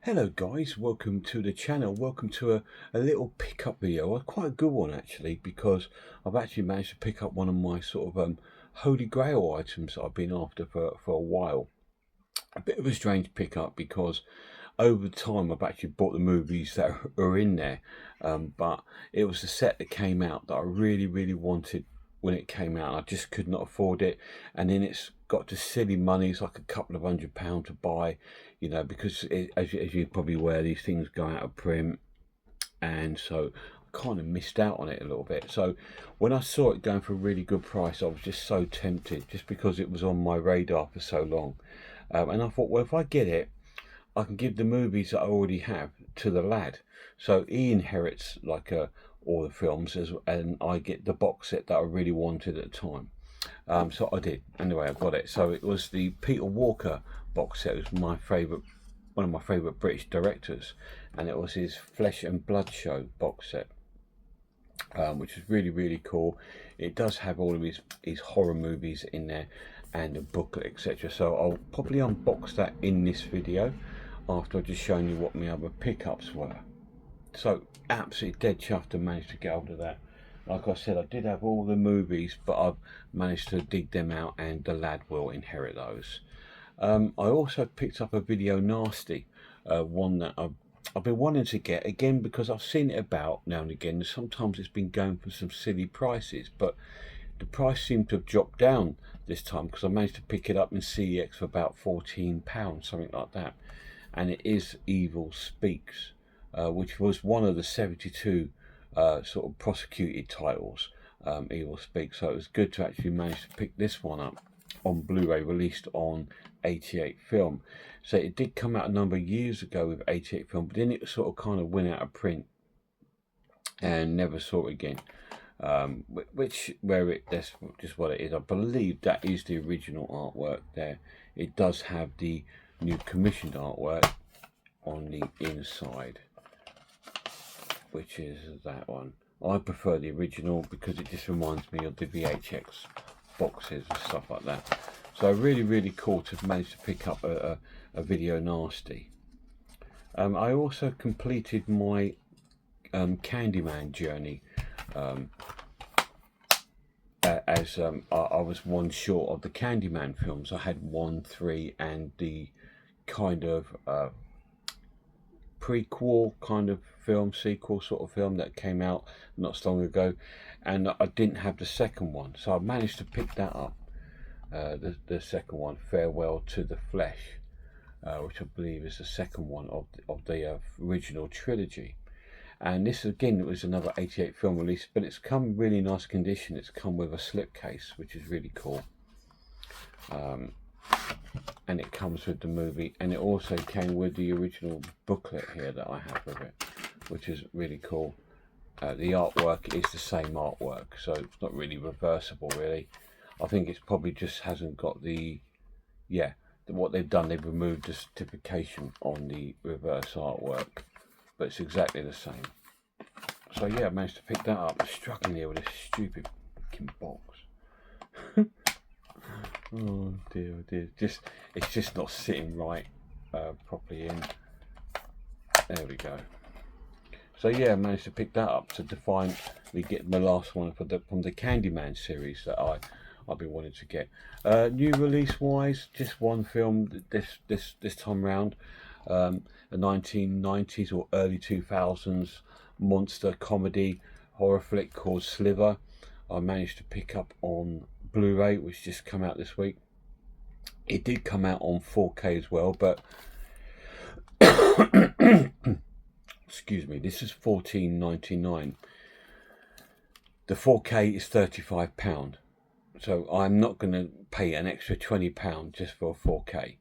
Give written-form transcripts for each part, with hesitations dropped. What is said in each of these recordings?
Hello guys, welcome to the channel. Welcome to a little pickup video, quite a good one actually, because I've actually managed to pick up one of my sort of holy grail items that I've been after for a while. A bit of a strange pickup because over time I've actually bought the movies that are in there, but it was the set that came out that I really wanted when it came out. I just could not afford it, and then it's got to silly money. It's like a couple of £100 to buy, you know, because as you're probably aware, these things go out of print, and so I kind of missed out on it a little bit. So when I saw it going for a really good price, I was just so tempted, just because it was on my radar for so long. And I thought, well, if I get it, I can give the movies that I already have to the lad, so he inherits like all the films, and I get the box set that I really wanted at the time. So I did. Anyway, I got it. So it was the Peter Walker box set. It was my favourite, one of my favourite British directors, and it was his Flesh and Blood Show box set, which is really cool. It does have all of his horror movies in there and a booklet, etc. So I'll probably unbox that in this video after I've just shown you what my other pickups were. So absolutely dead chuffed to manage to get hold of that. Like I said, I did have all the movies, but I've managed to dig them out, and the lad will inherit those. I also picked up a Video Nasty, one that I've been wanting to get again because I've seen it about now and again. Sometimes it's been going for some silly prices, but the price seemed to have dropped down this time because I managed to pick it up in CEX for about £14, something like that. And it is Evil Speaks, which was one of the 72 sort of prosecuted titles, Evil Speaks. So it was good to actually manage to pick this one up on Blu-ray, released on 88 film. So it did come out a number of years ago with 88 film, but then it sort of kind of went out of print and never saw it again. That's just what it is. I believe that is the original artwork there. It does have the new commissioned artwork on the inside, which is that one. I prefer the original because it just reminds me of the VHX boxes and stuff like that. So really cool to manage to pick up a Video Nasty. I also completed my Candyman journey, as I was one short of the Candyman films. I had 1, 3 and the kind of prequel kind of film, sequel sort of film that came out not so long ago, and I didn't have the second one, so I managed to pick that up, the second one, Farewell to the Flesh, which I believe is the second one of the original trilogy. And this again, it was another 88 film release, but it's come in really nice condition. It's come with a slipcase, which is really cool, and it comes with the movie, and it also came with the original booklet here that I have with it, which is really cool. The artwork is the same artwork, so it's not really reversible really. I think it's probably just hasn't got the, yeah, what they've done, they've removed the certification on the reverse artwork, but it's exactly the same. So yeah, I managed to pick that up. I'm struggling here with this stupid fucking box. Oh dear, it's just not sitting right properly in. There we go. So yeah, I managed to pick that up to finally get my last one from the Candyman series that I've been wanting to get. New release wise, just one film this time round. A 1990s or early 2000s monster comedy horror flick called Sliver. I managed to pick up on Blu-ray, which just come out this week. It did come out on 4K as well, but excuse me, this is £14.99. The 4K is £35, so I'm not going to pay an extra £20 just for a 4K.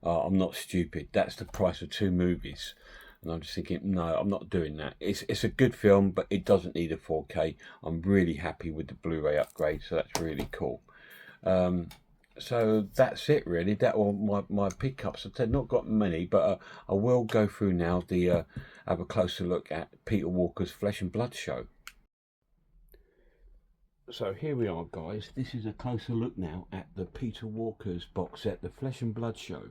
I'm not stupid. That's the price of 2 movies, and I'm just thinking, no, I'm not doing that. It's a good film, but it doesn't need a 4K. I'm really happy with the Blu-ray upgrade, so that's really cool. So that's it really. That were my pickups. I've not got many, but I will go through now have a closer look at Peter Walker's Flesh and Blood Show. So here we are guys, this is a closer look now at the Peter Walker's box set, the Flesh and Blood Show.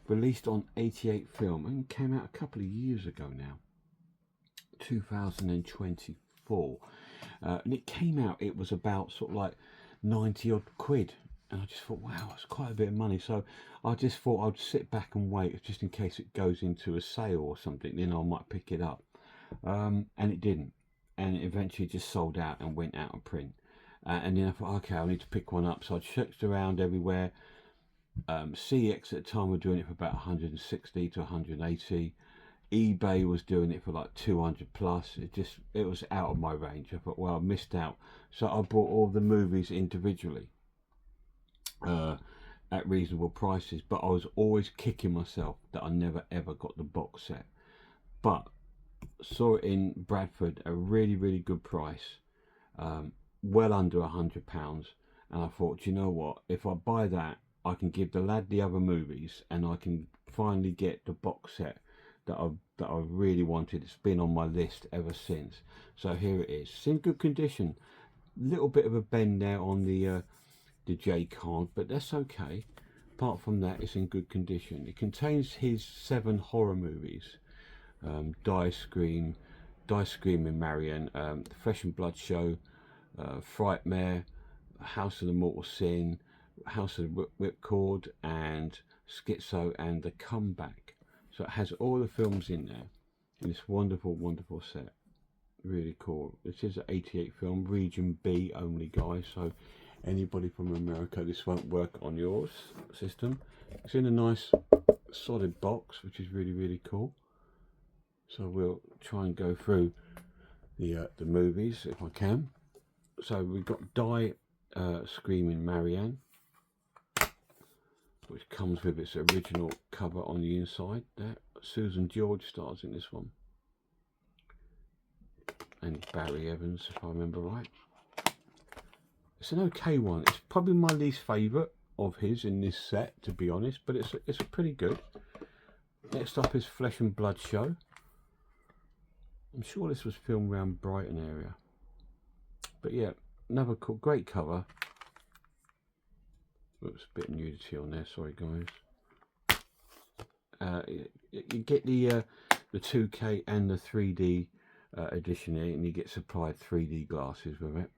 released on 88 film and came out a couple of years ago now, 2024. And it came out, it was about sort of like 90 odd quid. And I just thought, wow, that's quite a bit of money. So I just thought I'd sit back and wait just in case it goes into a sale or something. Then I might pick it up. And it didn't. And it eventually just sold out and went out of print. And then I thought, okay, I need to pick one up. So I checked around everywhere. CX at the time were doing it for about 160 to 180. eBay was doing it for like 200 plus. It was out of my range. I thought, well, I missed out. So I bought all the movies individually. At reasonable prices, but I was always kicking myself that I never ever got the box set. But saw it in Bradford, a really good price, well under £100, and I thought, you know what, if I buy that, I can give the lad the other movies, and I can finally get the box set that I really wanted. It's been on my list ever since. So here it is. It's in good condition. Little bit of a bend there on the J card, but that's okay. Apart from that, it's in good condition. It contains his 7 horror movies: Die Screaming Marianne, The Flesh and Blood Show, Frightmare, House of the Mortal Sin, House of the Whipcord, and Schizo, and The Comeback. So it has all the films in there in this wonderful set. Really cool. This is an 88 film, region B only, guys, so anybody from America, this won't work on yours system. It's in a nice solid box, which is really cool. So we'll try and go through the movies if I can. So we've got Die Screaming Marianne, which comes with its original cover on the inside there. Susan George stars in this one, and Barry Evans, if I remember right. It's an okay one. It's probably my least favourite of his in this set, to be honest, but it's pretty good. Next up is Flesh and Blood Show. I'm sure this was filmed around Brighton area. But yeah, another cool, great cover. Oops, a bit of nudity on there, sorry guys. You get the 2K and the 3D edition here, and you get supplied 3D glasses with it.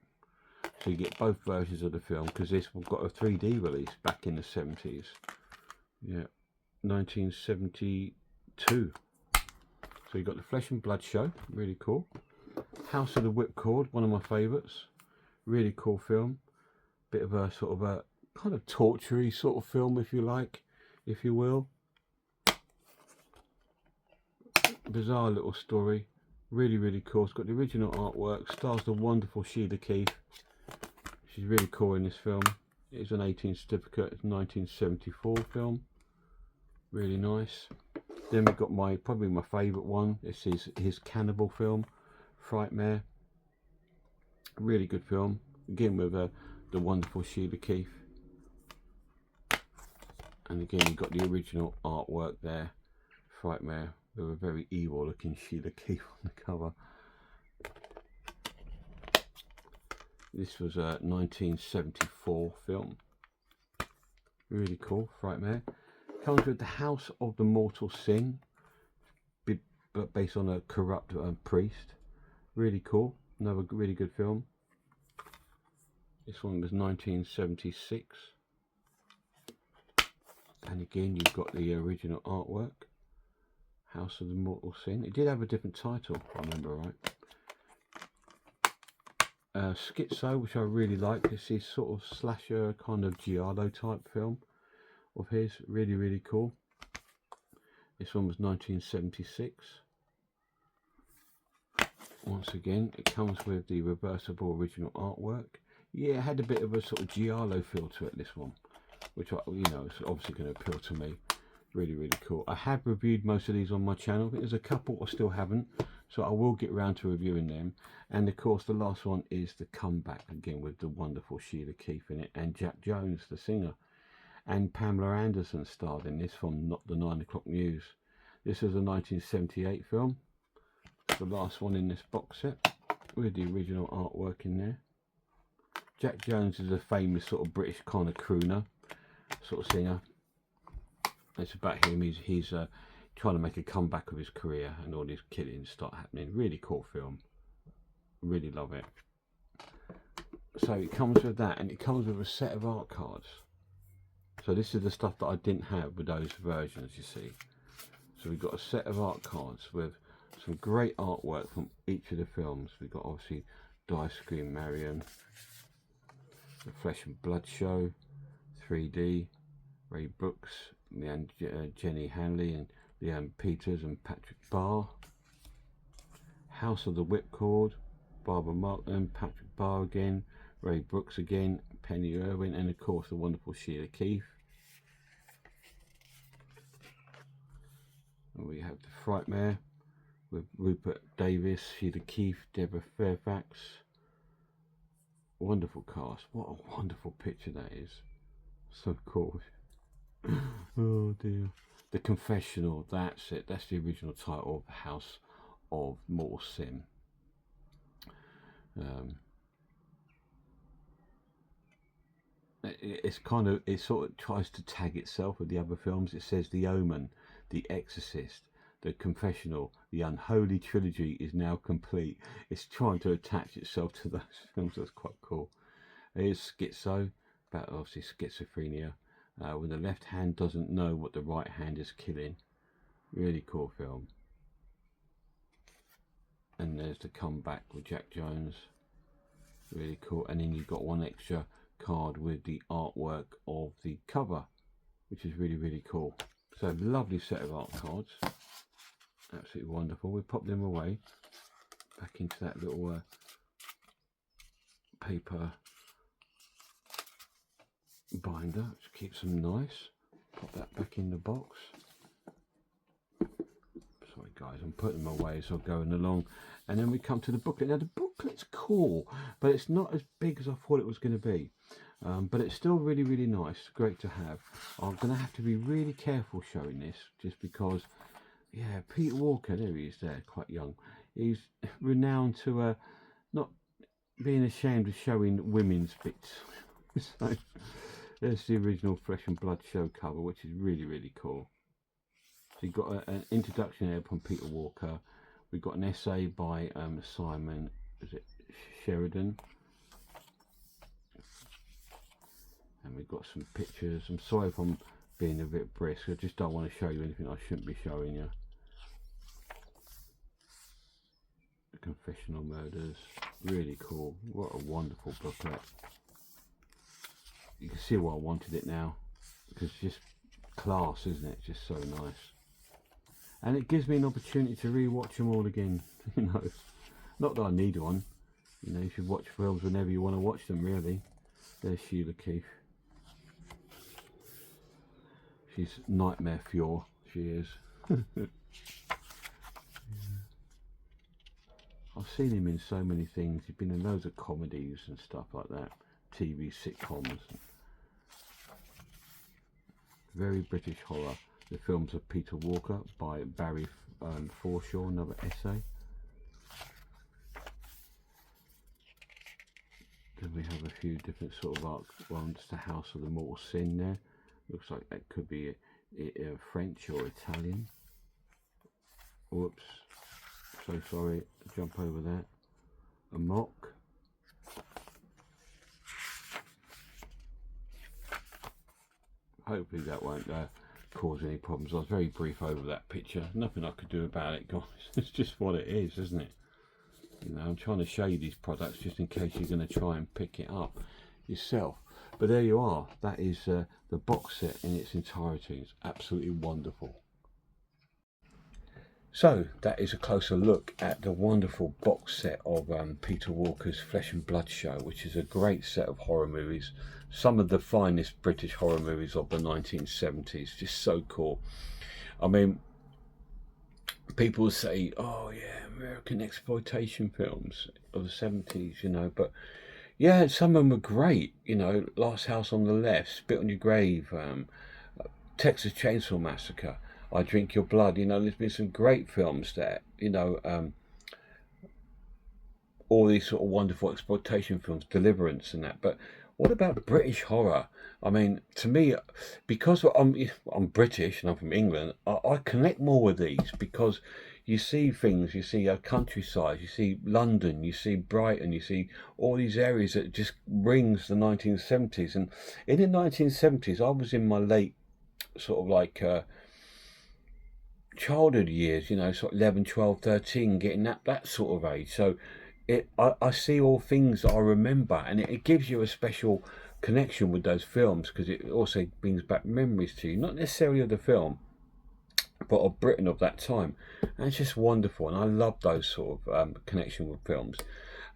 So you get both versions of the film, because this got a 3D release back in the 70s. Yeah, 1972. So you got the Flesh and Blood Show, really cool. House of the Whipcord, one of my favourites. Really cool film. Bit of a sort of a kind of torture-y sort of film, if you like, if you will. Bizarre little story. Really cool. It's got the original artwork. Stars the wonderful Sheila Keith. She's really cool in this film. It's an 18 certificate. It's a 1974 film. Really nice. Then we've got probably my favourite one. This is his cannibal film, Frightmare. Really good film. Again with the wonderful Sheila Keith. And again you've got the original artwork there, Frightmare, with a very evil looking Sheila Keith on the cover. This was a 1974 film. Really cool, Frightmare. Comes with the House of the Mortal Sin, but based on a corrupt priest. Really cool. Another really good film. This one was 1976. And again, you've got the original artwork. House of the Mortal Sin. It did have a different title, if I remember right. Schizo, which I really like. This is sort of slasher kind of giallo type film of his. Really cool. This one was 1976. Once again, it comes with the reversible original artwork. Yeah, it had a bit of a sort of giallo feel to it, this one, which, you know, is obviously going to appeal to me. Really cool. I have reviewed most of these on my channel. I think there's a couple I still haven't, so I will get around to reviewing them. And of course the last one is The Comeback, again with the wonderful Sheila Keith in it, and Jack Jones, the singer, and Pamela Anderson starred in this from Not the 9 O'Clock News. This is a 1978 film, the last one in this box set, with the original artwork in there. Jack Jones is a famous sort of British kind of crooner, sort of singer. It's about him. He's trying to make a comeback of his career, and all these killings start happening. Really cool film. Really love it. So it comes with that, and it comes with a set of art cards. So this is the stuff that I didn't have with those versions, you see. So we've got a set of art cards with some great artwork from each of the films. We've got obviously Die Scream Marion, The Flesh and Blood Show, 3D, Ray Brooks, Jenny Hanley and Leanne Peters and Patrick Barr, House of the Whipcord, Barbara Markland, Patrick Barr again, Ray Brooks again, Penny Irwin, and of course the wonderful Sheila Keith. And we have The Frightmare with Rupert Davis, Sheila Keith, Deborah Fairfax. Wonderful cast. What a wonderful picture that is. So cool. Oh dear. The Confessional, that's it. That's the original title of the House of Mortal Sin. It sort of tries to tag itself with the other films. It says The Omen, The Exorcist, The Confessional, The Unholy Trilogy is now complete. It's trying to attach itself to those films. That's quite cool. Here's Schizo, about obviously schizophrenia, when the left hand doesn't know what the right hand is killing. Really cool film. And there's The Comeback with Jack Jones. Really cool. And then you've got one extra card with the artwork of the cover, which is really, really cool. So lovely set of art cards. Absolutely wonderful. We pop them away back into that little paper binder, which keeps them nice. Pop that back in the box. Sorry guys, I'm putting them away as I'm going along. And then we come to the booklet. Now the booklet's cool, but it's not as big as I thought it was going to be. But it's still really, really nice. Great to have. I'm going to have to be really careful showing this, just because, yeah, Peter Walker, there he is there, quite young. He's renowned to not being ashamed of showing women's bits. So there's the original Flesh and Blood show cover, which is really, really cool. So you've got an introduction there from Peter Walker. We've got an essay by Simon, is it Sheridan? And we've got some pictures. I'm sorry if I'm being a bit brisk. I just don't want to show you anything I shouldn't be showing you. The Confessional Murders. Really cool. What a wonderful booklet. You can see why I wanted it now. Because it's just class, isn't it? Just so nice. And it gives me an opportunity to re-watch them all again. You know, not that I need one. You know, you should watch films whenever you want to watch them, really. There's Sheila Keith. She's nightmare fuel. She is. Yeah. I've seen him in so many things. He's been in loads of comedies and stuff like that. TV sitcoms. Very British horror. The films of Peter Walker by Barry Forshaw, another essay. Then we have a few different sort of art ones. The House of the Mortal Sin there. Looks like that could be French or Italian. Whoops. So sorry. Jump over that. A mock. Hopefully that won't cause any problems. I was very brief over that picture. Nothing I could do about it, guys. It's just what it is, isn't it? You know, I'm trying to show you these products just in case you're going to try and pick it up yourself. But there you are. That is the box set in its entirety. It's absolutely wonderful. So that is a closer look at the wonderful box set of Peter Walker's Flesh and Blood show, which is a great set of horror movies. Some of the finest British horror movies of the 1970s. Just so cool. I mean, people say, oh yeah, American exploitation films of the 70s, you know, but yeah, some of them were great, you know. Last House on the Left, Spit on Your Grave, Texas Chainsaw Massacre, I Drink Your Blood. You know, there's been some great films there, you know, all these sort of wonderful exploitation films, Deliverance and that. But What about British horror? I mean, to me, because I'm British and I'm from England, I connect more with these because you see things, you see a countryside, you see London, you see Brighton, you see all these areas that just rings the 1970s. And in the 1970s, I was in my late sort of like childhood years, you know, sort of 11, 12, 13, getting that sort of age. So I see all things that I remember, and it gives you a special connection with those films because it also brings back memories to you, not necessarily of the film, but of Britain of that time. And it's just wonderful, and I love those sort of connection with films.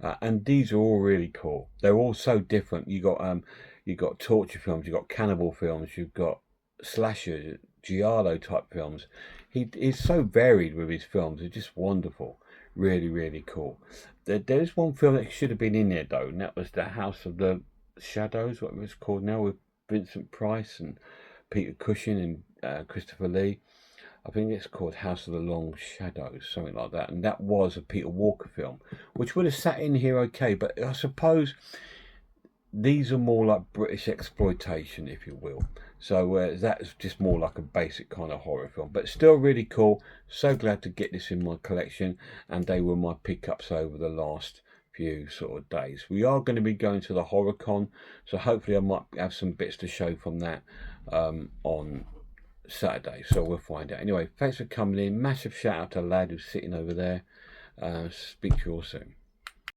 And these are all really cool. They're all so different. You got torture films, you got cannibal films, you've got slasher, giallo type films. He's so varied with his films. It's just wonderful. Really, really cool. There's one film that should have been in there though, and that was The House of the Shadows, what it was called now, with Vincent Price and Peter Cushing and Christopher Lee. I think it's called House of the Long Shadows, something like that. And that was a Peter Walker film, which would have sat in here okay. But I suppose these are more like British exploitation, if you will. So that's just more like a basic kind of horror film, but still really cool. So glad to get this in my collection, and they were my pickups over the last few sort of days. We are going to be going to the HorrorCon, so hopefully I might have some bits to show from that on Saturday, so we'll find out. Anyway, thanks for coming in. Massive shout out to the lad who's sitting over there. Speak to you all soon.